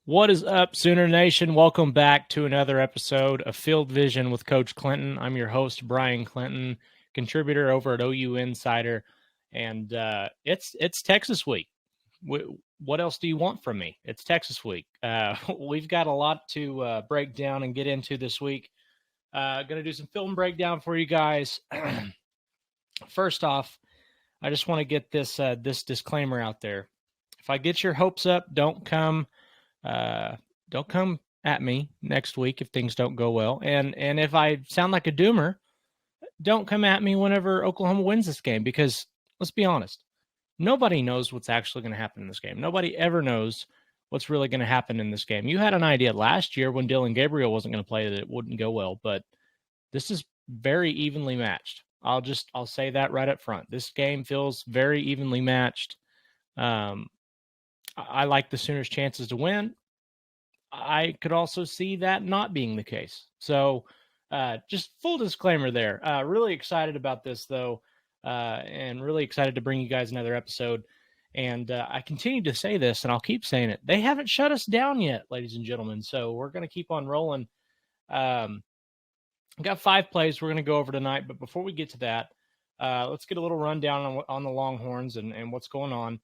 What is up, Sooner Nation? Welcome back to another episode of Field Vision with Coach Clinton. I'm your host, Brian Clinton, contributor over at OU Insider, and it's Texas week. What else do you want from me? It's Texas week. We've got a lot to break down and get into this week. Going to do some film breakdown for you guys. First off, I just want to get this disclaimer out there. If I get your hopes up, don't come at me next week if things don't go well. And if I sound like a doomer, don't come at me whenever Oklahoma wins this game, because let's be honest, nobody knows what's actually going to happen in this game. Nobody ever knows what's really going to happen in this game. You had an idea last year when Dylan Gabriel wasn't going to play that it wouldn't go well, but this is very evenly matched. I'll say that right up front. This game feels very evenly matched. I like the Sooners' chances to win. I could also see that not being the case. So just full disclaimer there. Really excited about this, though, and really excited to bring you guys another episode. And I continue to say this, and I'll keep saying it. They haven't shut us down yet, ladies and gentlemen. So we're going to keep on rolling. Got 5 plays we're going to go over tonight. But before we get to that, let's get a little rundown on the Longhorns and what's going on.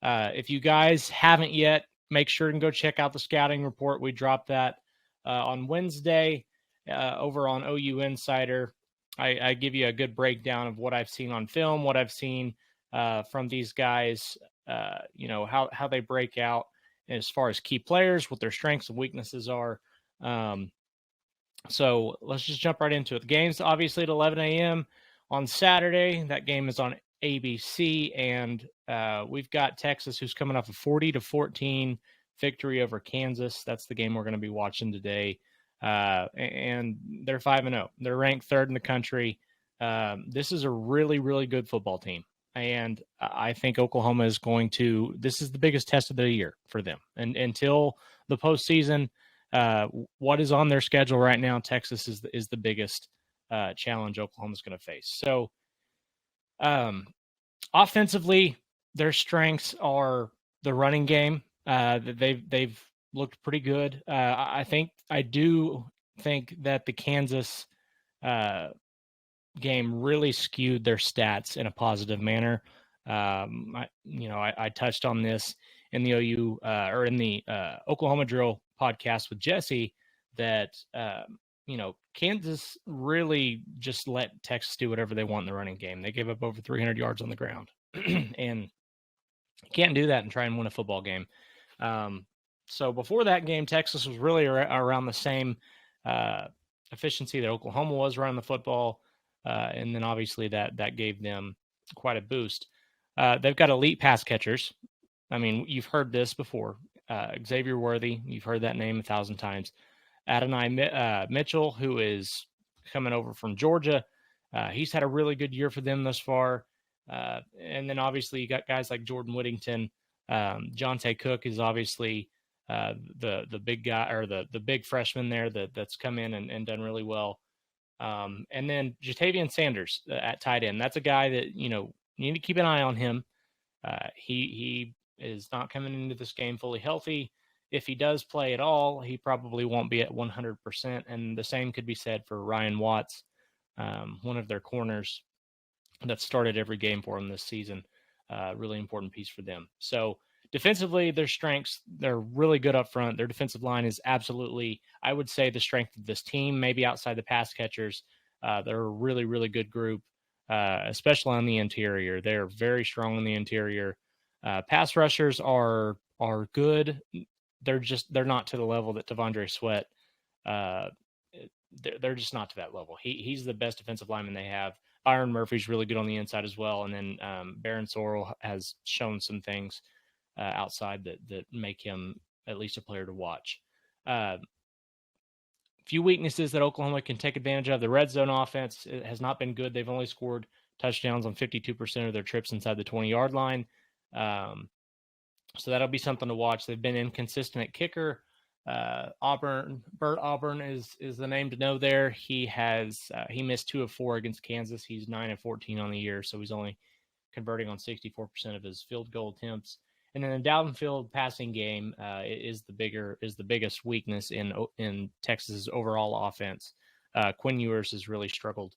If you guys haven't yet, make sure and go check out the scouting report. We dropped that on Wednesday over on OU Insider. I give you a good breakdown of what I've seen on film, what I've seen from these guys, how they break out as far as key players, what their strengths and weaknesses are. So let's just jump right into it. The game's obviously at 11 a.m. on Saturday. That game is on ABC, and we've got Texas, who's coming off a 40-14 victory over Kansas. That's the game we're going to be watching today. And they're 5-0. They're ranked 3rd in the country. This is a really, really good football team. And I think Oklahoma is this is the biggest test of the year for them. And until the postseason, what is on their schedule right now, Texas is the biggest challenge Oklahoma's going to face. So, offensively, their strengths are the running game. They've looked pretty good. I do think that the Kansas game really skewed their stats in a positive manner. I touched on this in the OU or in the Oklahoma Drill podcast with Jesse that Kansas really just let Texas do whatever they want in the running game. They gave up over 300 yards on the ground, and you can't do that and try and win a football game. So before that game, Texas was really around the same efficiency that Oklahoma was running the football, and then obviously that gave them quite a boost. They've got elite pass catchers. I mean, you've heard this before. Xavier Worthy, you've heard that name 1,000 times. Adonai Mitchell, who is coming over from Georgia. He's had a really good year for them thus far. And then obviously you got guys like Jordan Whittington. Jonte Cook is obviously the big guy, or the big freshman there that's come in and done really well. And then Jatavian Sanders at tight end. That's a guy that, you need to keep an eye on him. He is not coming into this game fully healthy. If he does play at all, he probably won't be at 100%. And the same could be said for Ryan Watts, one of their corners that started every game for them this season. Really important piece for them. So defensively, their strengths, they're really good up front. Their defensive line is absolutely, I would say, the strength of this team, maybe outside the pass catchers. They're a really, really good group, especially on the interior. They're very strong on the interior. Pass rushers are good. They're not to the level that T'Vondre Sweat. They're just not to that level. He's the best defensive lineman they have. Byron Murphy's really good on the inside as well, and then Baron Sorrell has shown some things outside that make him at least a player to watch. Few weaknesses that Oklahoma can take advantage of. The red zone offense has not been good. They've only scored touchdowns on 52% of their trips inside the 20-yard line. So that'll be something to watch. They've been inconsistent at kicker. Bert Auburn is the name to know there. He missed 2 of 4 against Kansas. He's 9 of 14 on the year, so he's only converting on 64% of his field goal attempts. And then the downfield passing game is the biggest weakness in Texas's overall offense. Quinn Ewers has really struggled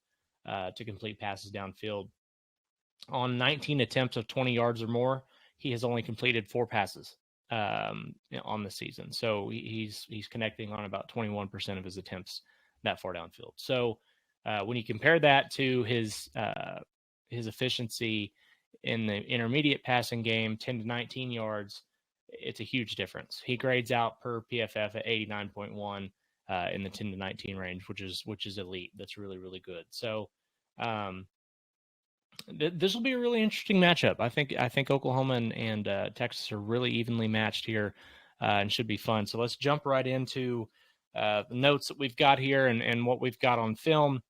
to complete passes downfield. On 19 attempts of 20 yards or more, he has only completed 4 passes on the season. So he's connecting on about 21% of his attempts that far downfield. So when you compare that to his efficiency in the intermediate passing game, 10 to 19 yards, it's a huge difference. He grades out per PFF at 89.1 in the 10 to 19 range, which is elite. That's really, really good. So this will be a really interesting matchup. I think Oklahoma and Texas are really evenly matched here, and should be fun. So let's jump right into the notes that we've got here and what we've got on film.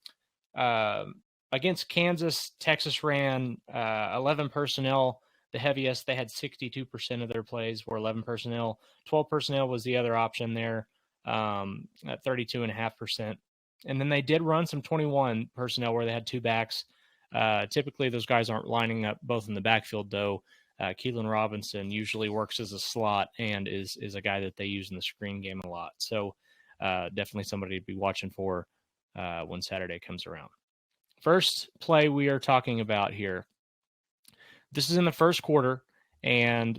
Against Kansas, Texas ran 11 personnel, the heaviest. They had 62% of their plays were 11 personnel. 12 personnel was the other option there at 32.5%. And then they did run some 21 personnel where they had 2 backs. Typically, those guys aren't lining up both in the backfield, though. Keelan Robinson usually works as a slot and is a guy that they use in the screen game a lot. So definitely somebody to be watching for when Saturday comes around. First play we are talking about here. This is in the first quarter, and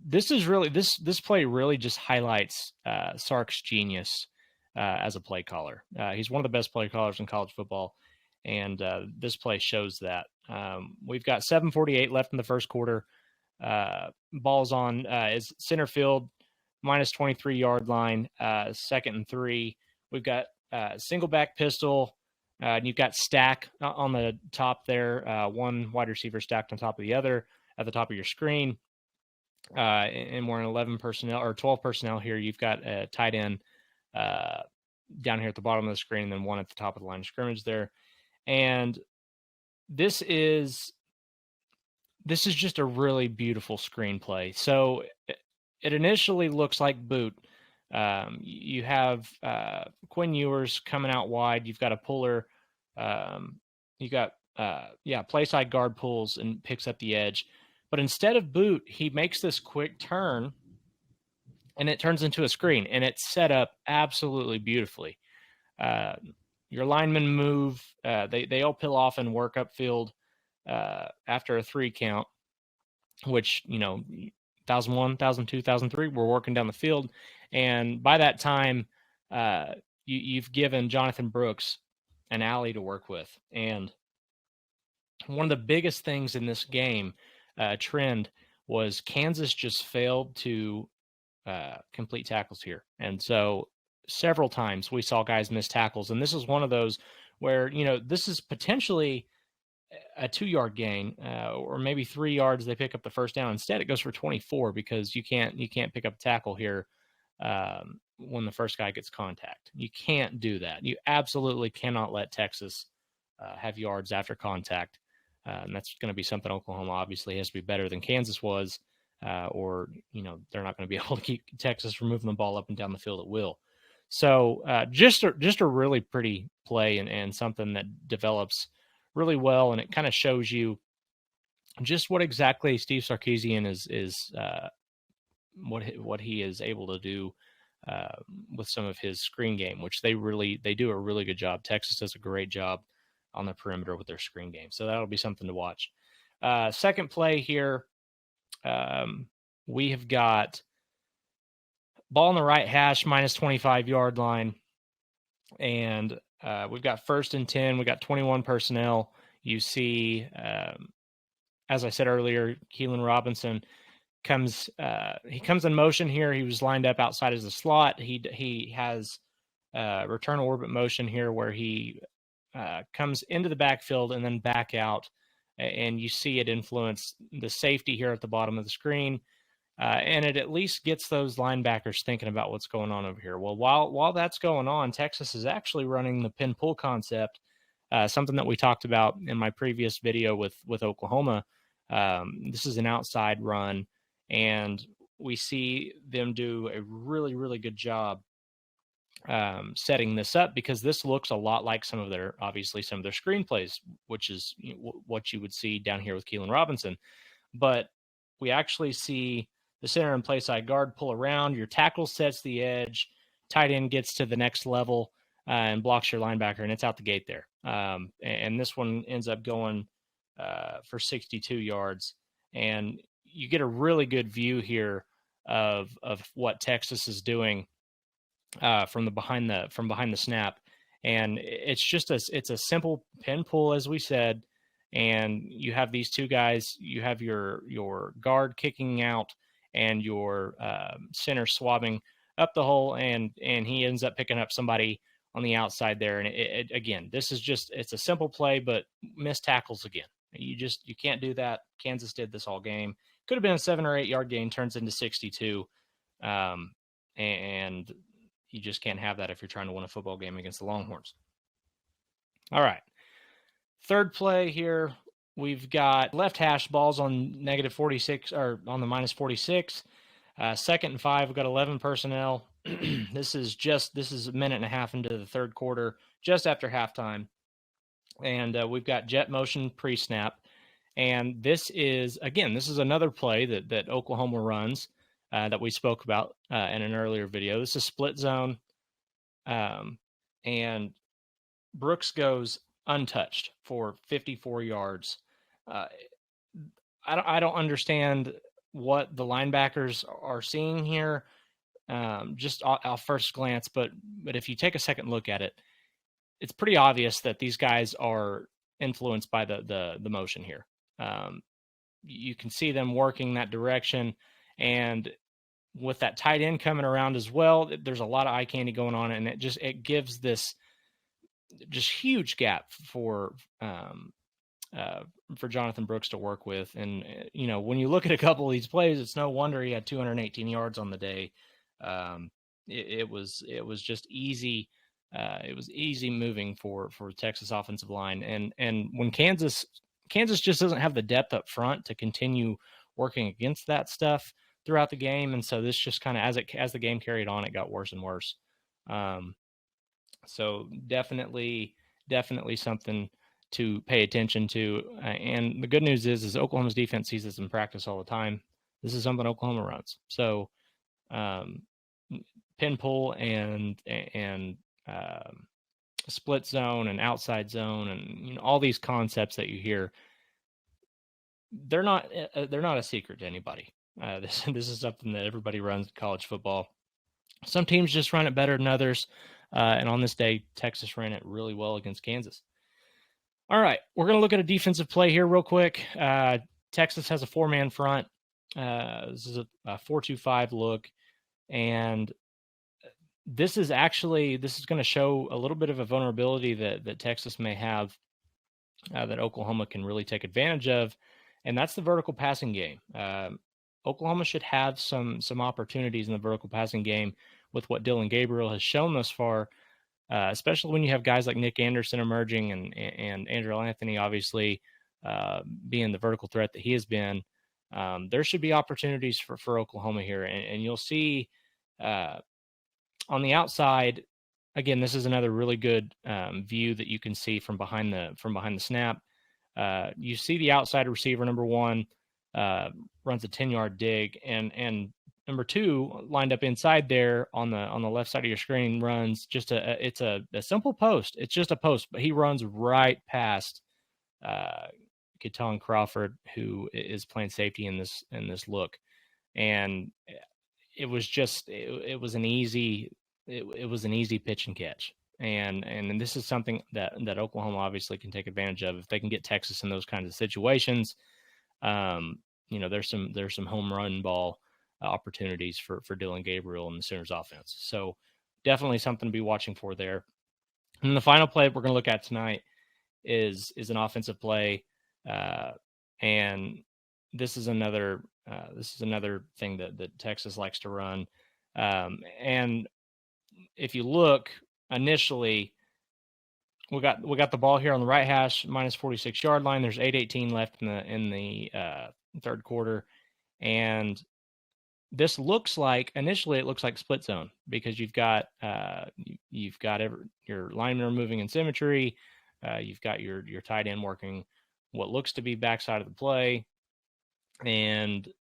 this play really just highlights Sark's genius as a play caller. He's one of the best play callers in college football, and this play shows that. We've got 7:48 left in the first quarter. Ball's on is center field, minus 23-yard line, 2nd and 3. We've got single back pistol. And you've got stack on the top there, one wide receiver stacked on top of the other at the top of your screen. And we're in 11 personnel or 12 personnel here. You've got a tight end down here at the bottom of the screen, and then one at the top of the line of scrimmage there. And this is just a really beautiful screenplay. So it initially looks like boot. You have Quinn Ewers coming out wide. You've got a puller. You got play side guard pulls and picks up the edge. But instead of boot, he makes this quick turn, and it turns into a screen, and it's set up absolutely beautifully. Your linemen move. They all peel off and work upfield after a 3 count, which, 1,001, 1,002, 1,003, we're working down the field. And by that time, you've given Jonathan Brooks an alley to work with. And one of the biggest things in this game trend was Kansas just failed to complete tackles here. And so several times we saw guys miss tackles. And this is one of those where, this is potentially a 2-yard gain or maybe 3 yards. They pick up the first down. Instead, it goes for 24 because you can't pick up tackle here when the first guy gets contact. You can't do that. You absolutely cannot let Texas have yards after contact. And that's going to be something Oklahoma obviously has to be better than Kansas was, or they're not going to be able to keep Texas from moving the ball up and down the field at will. So just a really pretty play and something that develops really well, and it kind of shows you just what exactly Steve Sarkisian is what he is able to do with some of his screen game, which they do a really good job. Texas does a great job on the perimeter with their screen game, so that'll be something to watch. Second play here, we have got ball on the right hash, minus 25-yard line, and we've got 1st and 10. We got 21 personnel. You see, as I said earlier, Keelan Robinson comes in motion here. He was lined up outside as a slot. He has return orbit motion here where he comes into the backfield and then back out, and you see it influence the safety here at the bottom of the screen. And it at least gets those linebackers thinking about what's going on over here. Well, while that's going on, Texas is actually running the pin pull concept, something that we talked about in my previous video with Oklahoma. This is an outside run, and we see them do a really, really good job setting this up, because this looks a lot like some of their screenplays, which is what you would see down here with Keelan Robinson. But we actually see the center and play side guard pull around. Your tackle sets the edge. Tight end gets to the next level and blocks your linebacker, and it's out the gate there. And this one ends up going for 62 yards. And you get a really good view here of what Texas is doing from behind the snap. And it's a simple pin pull, as we said. And you have these two guys. You have your guard kicking out and your center swabbing up the hole, and he ends up picking up somebody on the outside there. And again, it's a simple play, but missed tackles again. You can't do that. Kansas did this all game. Could have been a 7 or 8 yard gain, turns into 62. And you just can't have that if you're trying to win a football game against the Longhorns. All right. Third play here, we've got left hash balls on -46 or on the -46. 2nd and 5, we've got 11 personnel. This is a minute and a half into the third quarter, just after halftime. And we've got jet motion pre-snap. And this is another play that Oklahoma runs that we spoke about in an earlier video. This is split zone. And Brooks goes untouched for 54 yards. I don't understand what the linebackers are seeing here, just off first glance. But if you take a second look at it, it's pretty obvious that these guys are influenced by the motion here. You can see them working that direction, and with that tight end coming around as well, there's a lot of eye candy going on, and it gives this just huge gap for Jonathan Brooks to work with. And when you look at a couple of these plays, it's no wonder he had 218 yards on the day. It was just easy. It was easy moving for Texas offensive line, and when Kansas just doesn't have the depth up front to continue working against that stuff throughout the game, and so this just kind of as the game carried on, it got worse and worse. So definitely something to pay attention to. And the good news is Oklahoma's defense sees this in practice all the time. This is something Oklahoma runs. So pin pull and split zone and outside zone, and all these concepts that you hear, they're not a secret to anybody. This is something that everybody runs in college football. Some teams just run it better than others. And on this day, Texas ran it really well against Kansas. All right, we're going to look at a defensive play here real quick. Texas has a 4-man front. This is a 4-2-5 look. And this is going to show a little bit of a vulnerability that Texas may have that Oklahoma can really take advantage of. And that's the vertical passing game. Oklahoma should have some opportunities in the vertical passing game with what Dillon Gabriel has shown thus far, especially when you have guys like Nick Anderson emerging and Andrew Anthony obviously being the vertical threat that he has been. There should be opportunities for Oklahoma here, and you'll see on the outside. Again, this is another really good view that you can see from behind the snap. You see the outside receiver number 1 runs a 10-yard dig, and number 2 lined up inside there on the left side of your screen runs just it's a simple post. It's just a post, but he runs right past Keaton Crawford, who is playing safety in this look, and it was an easy pitch and catch. And this is something that Oklahoma obviously can take advantage of if they can get Texas in those kinds of situations. There's some home run ball opportunities for Dillon Gabriel and the Sooners offense. So definitely something to be watching for there. And the final play we're going to look at tonight is an offensive play. And this is another thing that Texas likes to run. And if you look initially, we got the ball here on the right hash, -46 yard line. There's 8:18 left in the third quarter, and this looks like split zone because you've got your linemen are moving in symmetry. You've got your tight end working what looks to be backside of the play, and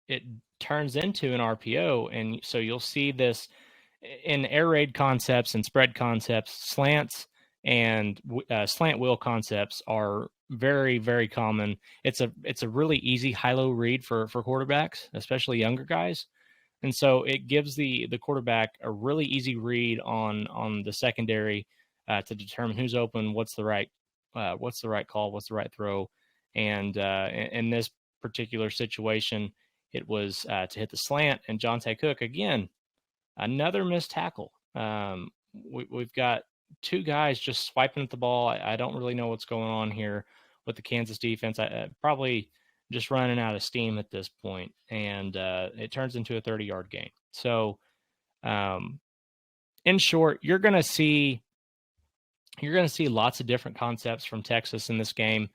it turns into an RPO. And so you'll see this in air raid concepts and spread concepts. Slants and slant wheel concepts are very, very common. It's a really easy high-low read for quarterbacks, especially younger guys. And so it gives the quarterback a really easy read on the secondary to determine who's open, what's the right call, what's the right throw. And in this particular situation, it was to hit the slant. And Jonte Cook, again, another missed tackle. We've got two guys just swiping at the ball. I don't really know what's going on here with the Kansas defense. I probably just running out of steam at this point, and it turns into a 30-yard gain. So, in short, you're going to see lots of different concepts from Texas in this game.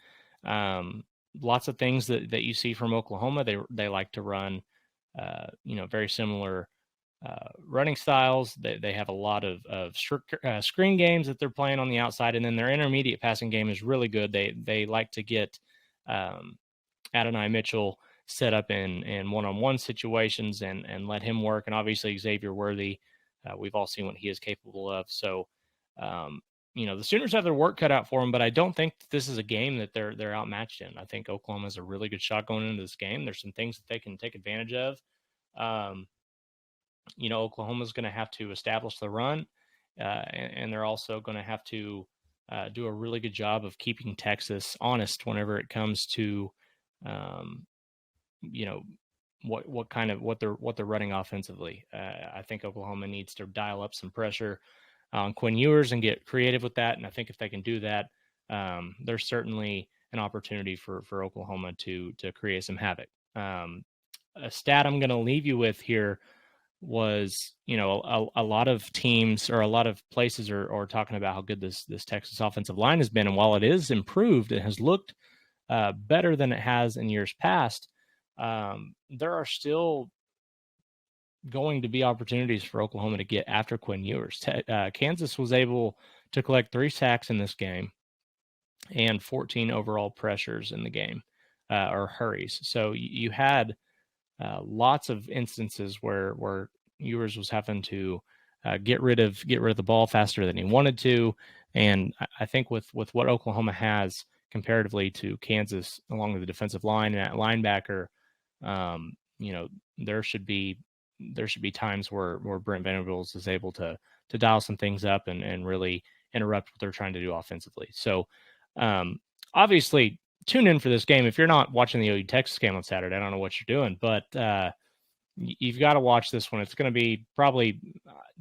Lots of things that you see from Oklahoma. They like to run, very similar running styles. They have a lot of screen games that they're playing on the outside, and then their intermediate passing game is really good. They like to get Adonai Mitchell set up in one-on-one situations and let him work. And obviously Xavier Worthy, we've all seen what he is capable of. So, the Sooners have their work cut out for them, but I don't think this is a game that they're outmatched in. I think Oklahoma has a really good shot going into this game. There's some things that they can take advantage of. Oklahoma's going to have to establish the run, and they're also going to have to do a really good job of keeping Texas honest whenever it comes to, what they're running offensively. I think Oklahoma needs to dial up some pressure on Quinn Ewers and get creative with that. And I think if they can do that, there's certainly an opportunity for Oklahoma to create some havoc. A stat I'm going to leave you with here was, a lot of teams or a lot of places are talking about how good this Texas offensive line has been. And while it is improved, it has looked better than it has in years past. There are still going to be opportunities for Oklahoma to get after Quinn Ewers. Kansas was able to collect 3 sacks in this game and 14 overall pressures in the game, or hurries. So you had lots of instances where Ewers was having to get rid of the ball faster than he wanted to. And I think with what Oklahoma has comparatively to Kansas along the defensive line and at linebacker, there should be times where Brent Venables is able to dial some things up and really interrupt what they're trying to do offensively. So obviously tune in for this game. If you're not watching the OU Texas game on Saturday, I don't know what you're doing, but you've got to watch this one. It's going to be probably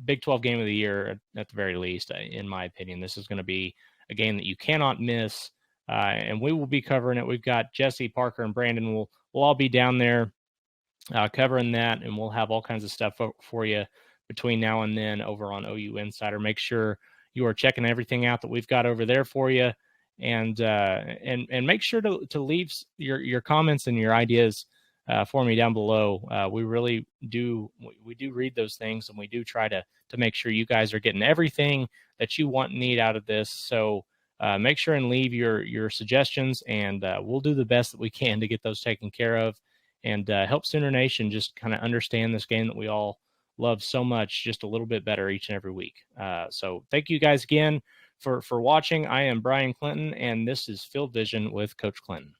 Big 12 game of the year at the very least, in my opinion. This is going to be a game that you cannot miss, and we will be covering it. We've got Jesse, Parker, and Brandon. We'll all be down there covering that, and we'll have all kinds of stuff for you between now and then over on OU Insider. Make sure you are checking everything out that we've got over there for you, and make sure to leave your comments and your ideas for me down below. We really do read those things, and we do try to make sure you guys are getting everything that you want and need out of this. So make sure and leave your suggestions, and we'll do the best that we can to get those taken care of and help Sooner Nation just kind of understand this game that we all love so much just a little bit better each and every week. So thank you guys again for watching. I am Brian Clinton, and this is Field Vision with Coach Clinton.